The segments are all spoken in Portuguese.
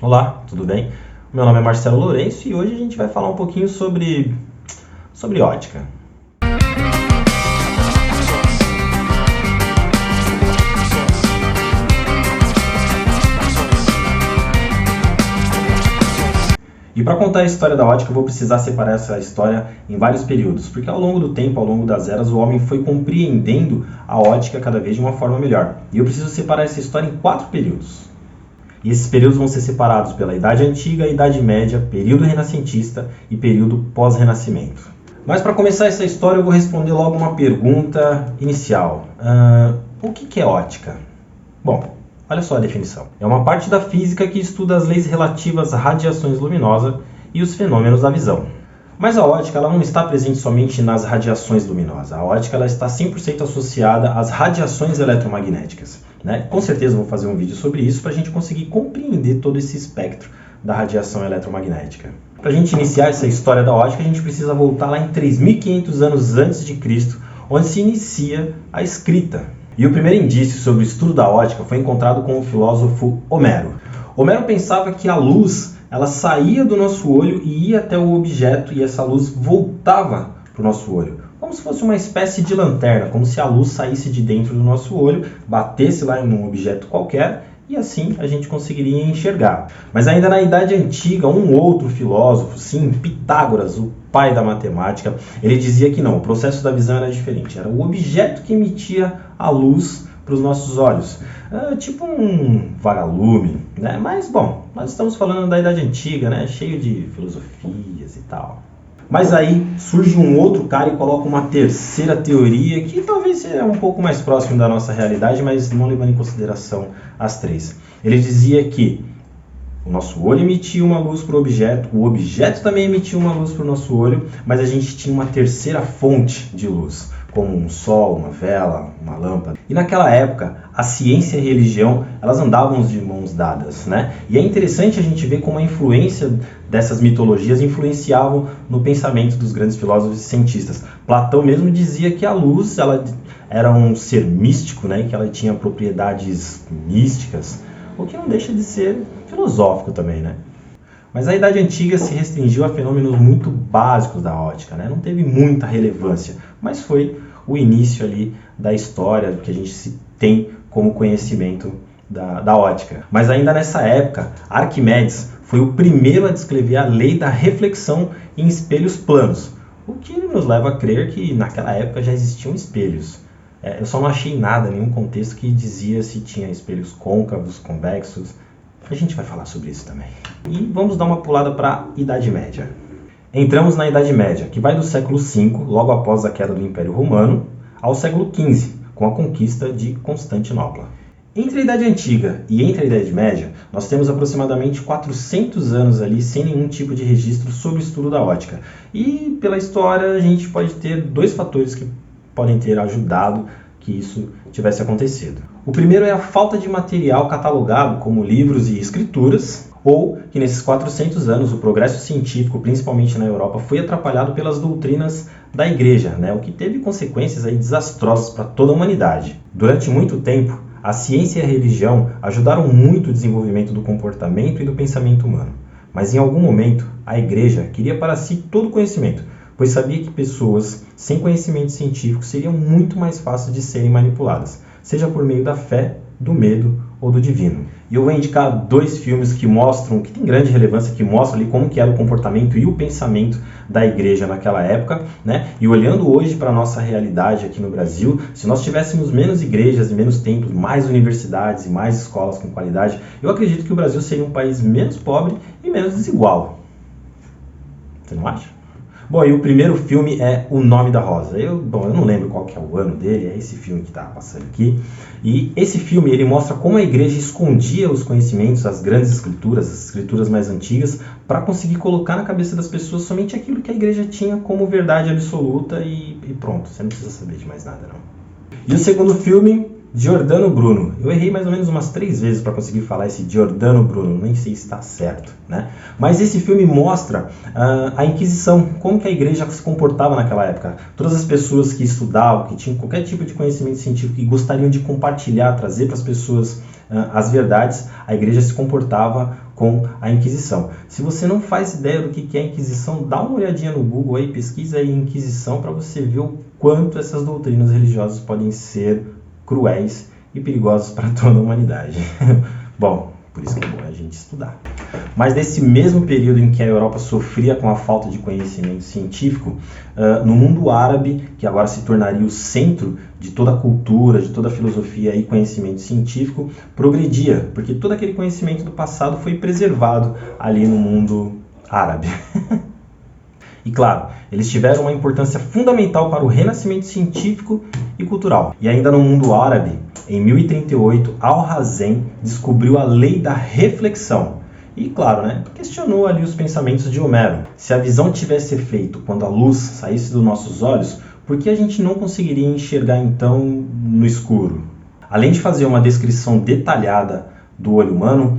Olá, tudo bem? Meu nome é Marcelo Lourenço e hoje a gente vai falar um pouquinho sobre ótica. E para contar a história da ótica, eu vou precisar separar essa história em vários períodos, porque ao longo do tempo, ao longo das eras, o homem foi compreendendo a ótica cada vez de uma forma melhor. E eu preciso separar essa história em 4 períodos. E esses períodos vão ser separados pela Idade Antiga, Idade Média, período renascentista e período pós-renascimento. Mas para começar essa história, eu vou responder logo uma pergunta inicial. O que é ótica? Bom, olha só a definição. É uma parte da física que estuda as leis relativas a radiações luminosas e os fenômenos da visão. Mas a ótica ela não está presente somente nas radiações luminosas. A ótica ela está 100% associada às radiações eletromagnéticas. Né? Com certeza vou fazer um vídeo sobre isso para a gente conseguir compreender todo esse espectro da radiação eletromagnética. Para a gente iniciar essa história da ótica, a gente precisa voltar lá em 3.500 anos antes de Cristo, onde se inicia a escrita. E o primeiro indício sobre o estudo da ótica foi encontrado com o filósofo Homero. Homero pensava que a luz ela saía do nosso olho e ia até o objeto, e essa luz voltava para o nosso olho. Como se fosse uma espécie de lanterna, como se a luz saísse de dentro do nosso olho, batesse lá em um objeto qualquer, e assim a gente conseguiria enxergar. Mas ainda na Idade Antiga, um outro filósofo, sim, Pitágoras, o pai da matemática, ele dizia que não, o processo da visão era diferente. Era o objeto que emitia a luz para os nossos olhos. Tipo um vagalume, né? Mas, bom, nós estamos falando da Idade Antiga, né? Cheio de filosofias e tal. Mas aí surge um outro cara e coloca uma terceira teoria que talvez seja um pouco mais próximo da nossa realidade, mas não levando em consideração as três. Ele dizia que o nosso olho emitia uma luz para o objeto também emitia uma luz para o nosso olho, mas a gente tinha uma terceira fonte de luz, como um sol, uma vela, uma lâmpada. E naquela época, a ciência e a religião, elas andavam de mãos dadas, né? E é interessante a gente ver como a influência dessas mitologias influenciavam no pensamento dos grandes filósofos e cientistas. Platão mesmo dizia que a luz ela era um ser místico, né? Que ela tinha propriedades místicas, o que não deixa de ser filosófico também, né? Mas a Idade Antiga se restringiu a fenômenos muito básicos da ótica, né? Não teve muita relevância, mas foi o início ali da história que a gente tem como conhecimento da ótica. Mas ainda nessa época, Arquimedes foi o primeiro a descrever a lei da reflexão em espelhos planos, o que nos leva a crer que naquela época já existiam espelhos. Eu só não achei nada, nenhum contexto que dizia se tinha espelhos côncavos, convexos. A gente vai falar sobre isso também. E vamos dar uma pulada para a Idade Média. Entramos na Idade Média, que vai do século V, logo após a queda do Império Romano, ao século XV, com a conquista de Constantinopla. Entre a Idade Antiga e entre a Idade Média, nós temos aproximadamente 400 anos ali sem nenhum tipo de registro sobre o estudo da ótica. E pela história a gente pode ter 2 fatores que podem ter ajudado que isso tivesse acontecido. O primeiro é a falta de material catalogado como livros e escrituras, ou que nesses 400 anos o progresso científico, principalmente na Europa, foi atrapalhado pelas doutrinas da Igreja, né? O que teve consequências aí desastrosas para toda a humanidade. Durante muito tempo, a ciência e a religião ajudaram muito o desenvolvimento do comportamento e do pensamento humano. Mas em algum momento, a Igreja queria para si todo o conhecimento, pois sabia que pessoas sem conhecimento científico seriam muito mais fáceis de serem manipuladas, seja por meio da fé, do medo ou do divino. E eu vou indicar 2 filmes que mostram, que tem grande relevância, que mostram ali como que era o comportamento e o pensamento da igreja naquela época, né? E olhando hoje para a nossa realidade aqui no Brasil, se nós tivéssemos menos igrejas e menos templos, mais universidades e mais escolas com qualidade, eu acredito que o Brasil seria um país menos pobre e menos desigual. Você não acha? Bom, e o primeiro filme é O Nome da Rosa. Eu não lembro qual que é o ano dele, é esse filme que está passando aqui. E esse filme ele mostra como a igreja escondia os conhecimentos, as grandes escrituras, as escrituras mais antigas, para conseguir colocar na cabeça das pessoas somente aquilo que a igreja tinha como verdade absoluta e pronto, você não precisa saber de mais nada não. E o segundo filme, Giordano Bruno. Eu errei mais ou menos umas 3 vezes para conseguir falar esse Giordano Bruno, nem sei se está certo, né? Mas esse filme mostra a Inquisição, como que a igreja se comportava naquela época. Todas as pessoas que estudavam, que tinham qualquer tipo de conhecimento científico e gostariam de compartilhar, trazer para as pessoas as verdades, a igreja se comportava com a Inquisição. Se você não faz ideia do que é a Inquisição, dá uma olhadinha no Google aí, pesquisa aí Inquisição para você ver o quanto essas doutrinas religiosas podem ser cruéis e perigosas para toda a humanidade. Bom, por isso que é bom a gente estudar. Mas nesse mesmo período em que a Europa sofria com a falta de conhecimento científico, no mundo árabe, que agora se tornaria o centro de toda a cultura, de toda a filosofia e conhecimento científico, progredia, porque todo aquele conhecimento do passado foi preservado ali no mundo árabe. E claro, eles tiveram uma importância fundamental para o renascimento científico e cultural. E ainda no mundo árabe, em 1038, Al-Hazen descobriu a lei da reflexão. E claro, questionou ali os pensamentos de Homero. Se a visão tivesse efeito quando a luz saísse dos nossos olhos, por que a gente não conseguiria enxergar então no escuro? Além de fazer uma descrição detalhada do olho humano,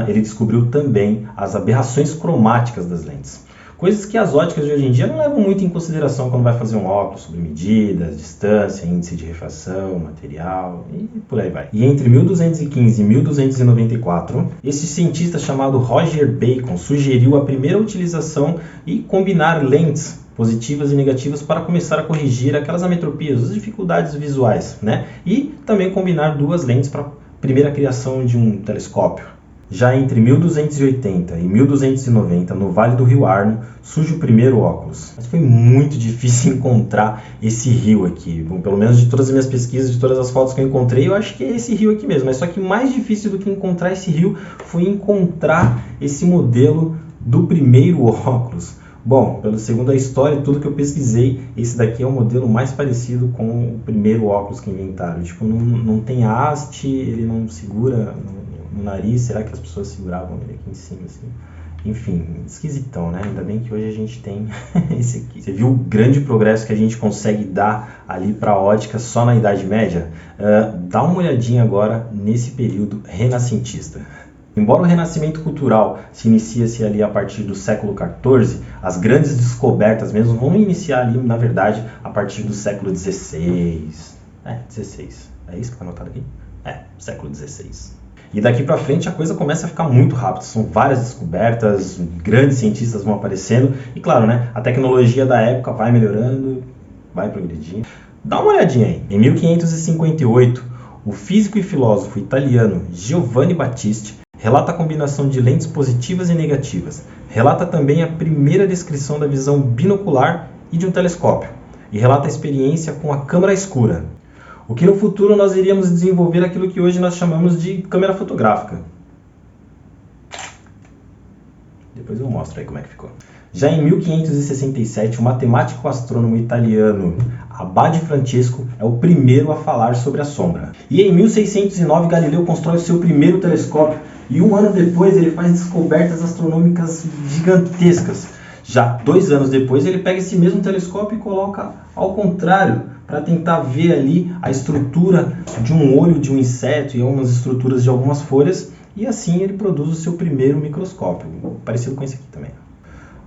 ele descobriu também as aberrações cromáticas das lentes. Coisas que as óticas de hoje em dia não levam muito em consideração quando vai fazer um óculos sobre medidas, distância, índice de refração, material e por aí vai. E entre 1215 e 1294, esse cientista chamado Roger Bacon sugeriu a primeira utilização e combinar lentes positivas e negativas para começar a corrigir aquelas ametropias, as dificuldades visuais, E também combinar duas lentes para a primeira criação de um telescópio. Já entre 1280 e 1290, no Vale do Rio Arno, surge o primeiro óculos. Mas foi muito difícil encontrar esse rio aqui. Bom, pelo menos de todas as minhas pesquisas, de todas as fotos que eu encontrei, eu acho que é esse rio aqui mesmo. Mas só que mais difícil do que encontrar esse rio foi encontrar esse modelo do primeiro óculos. Bom, segundo a história e tudo que eu pesquisei, esse daqui é o modelo mais parecido com o primeiro óculos que inventaram. Tipo, não tem haste, ele não segura no nariz. Será que as pessoas seguravam ele aqui em cima, assim? Enfim, esquisitão, Ainda bem que hoje a gente tem esse aqui. Você viu o grande progresso que a gente consegue dar ali para a ótica só na Idade Média? Dá uma olhadinha agora nesse período renascentista. Embora o renascimento cultural se iniciasse ali a partir do século XIV, as grandes descobertas mesmo vão iniciar ali, na verdade, a partir do século XVI. 16. É isso que está anotado aqui? Século XVI. E daqui para frente a coisa começa a ficar muito rápida. São várias descobertas, grandes cientistas vão aparecendo. E claro, a tecnologia da época vai melhorando, vai progredindo. Dá uma olhadinha aí. Em 1558, o físico e filósofo italiano Giovanni Battista relata a combinação de lentes positivas e negativas. Relata também a primeira descrição da visão binocular e de um telescópio. E relata a experiência com a câmara escura. O que no futuro nós iríamos desenvolver aquilo que hoje nós chamamos de câmera fotográfica. Depois eu mostro aí como é que ficou. Já em 1567, o matemático astrônomo italiano Abade Francesco é o primeiro a falar sobre a sombra. E em 1609, Galileu constrói o seu primeiro telescópio e um ano depois ele faz descobertas astronômicas gigantescas. Já 2 anos depois ele pega esse mesmo telescópio e coloca ao contrário para tentar ver ali a estrutura de um olho de um inseto e algumas estruturas de algumas folhas, e assim ele produz o seu primeiro microscópio, parecido com esse aqui também.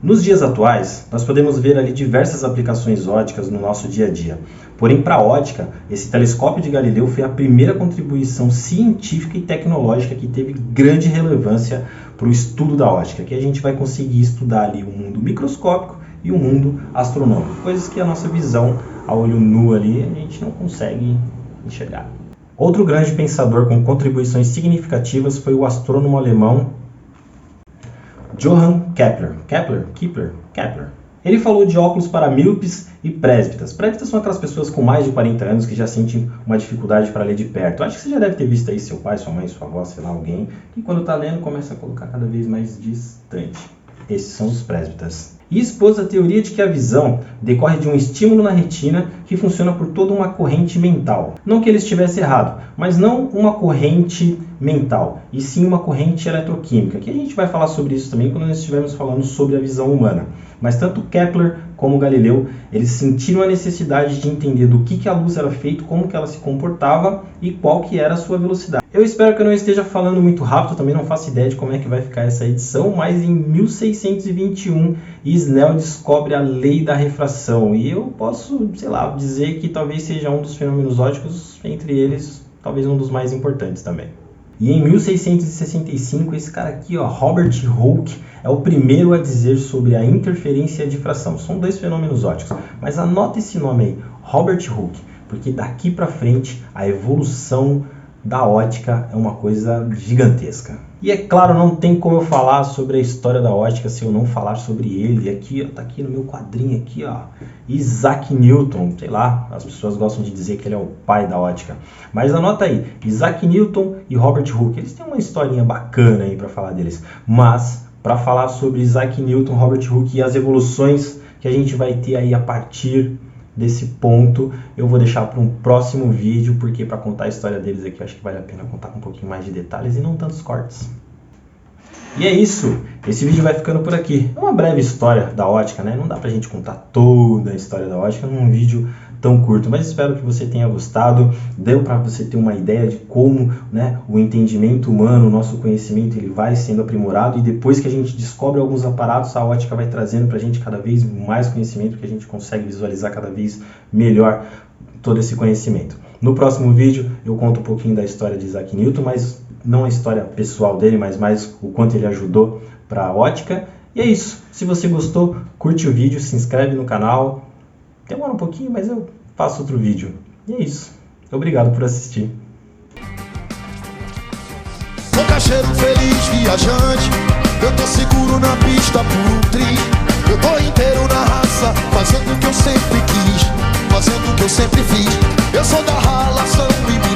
Nos dias atuais, nós podemos ver ali diversas aplicações óticas no nosso dia a dia. Porém, para a ótica, esse telescópio de Galileu foi a primeira contribuição científica e tecnológica que teve grande relevância para o estudo da ótica, que a gente vai conseguir estudar ali o mundo microscópico e o mundo astronômico, coisas que a nossa visão a olho nu ali a gente não consegue enxergar. Outro grande pensador com contribuições significativas foi o astrônomo alemão Johann Kepler. Kepler. Ele falou de óculos para míopes e presbítas. Presbítas são aquelas pessoas com mais de 40 anos que já sentem uma dificuldade para ler de perto. Acho que você já deve ter visto aí seu pai, sua mãe, sua avó, sei lá, alguém que quando está lendo começa a colocar cada vez mais distante. Esses são os presbítas. E expôs a teoria de que a visão decorre de um estímulo na retina que funciona por toda uma corrente mental. Não que ele estivesse errado, mas não uma corrente mental, e sim uma corrente eletroquímica, que a gente vai falar sobre isso também quando nós estivermos falando sobre a visão humana. Mas tanto Kepler como Galileu, eles sentiram a necessidade de entender do que a luz era feita, como que ela se comportava e qual que era a sua velocidade. Eu espero que eu não esteja falando muito rápido, também não faço ideia de como é que vai ficar essa edição, mas em 1621, Snell descobre a lei da refração, e eu posso, dizer que talvez seja um dos fenômenos ópticos, entre eles, talvez um dos mais importantes também. E em 1665, esse cara aqui, ó, Robert Hooke, é o primeiro a dizer sobre a interferência e a difração. São dois fenômenos ópticos, mas anota esse nome aí, Robert Hooke, porque daqui para frente a evolução da ótica é uma coisa gigantesca. E é claro, não tem como eu falar sobre a história da ótica se eu não falar sobre ele. Aqui, ó, tá aqui no meu quadrinho aqui, ó, Isaac Newton. Sei lá, as pessoas gostam de dizer que ele é o pai da ótica. Mas anota aí, Isaac Newton e Robert Hooke. Eles têm uma historinha bacana aí para falar deles. Mas para falar sobre Isaac Newton, Robert Hooke e as evoluções que a gente vai ter aí a partir desse ponto, eu vou deixar para um próximo vídeo, porque para contar a história deles aqui, eu acho que vale a pena contar com um pouquinho mais de detalhes e não tantos cortes. E é isso, esse vídeo vai ficando por aqui. É uma breve história da ótica, né? Não dá pra gente contar toda a história da ótica num vídeo tão curto, mas espero que você tenha gostado. Deu para você ter uma ideia de como, né, o entendimento humano, o nosso conhecimento, ele vai sendo aprimorado, e depois que a gente descobre alguns aparatos, a ótica vai trazendo pra gente cada vez mais conhecimento, que a gente consegue visualizar cada vez melhor todo esse conhecimento. No próximo vídeo eu conto um pouquinho da história de Isaac Newton, mas não a história pessoal dele, mas mais o quanto ele ajudou para a ótica. E é isso. Se você gostou, curte o vídeo, se inscreve no canal. Demora um pouquinho, mas eu faço outro vídeo. E é isso. Obrigado por assistir. Sou caixeiro feliz, viajante. Eu tô seguro na pista por um tri. Eu tô inteiro na raça, fazendo o que eu sempre quis, fazendo o que eu sempre fiz. Eu sou da ralação e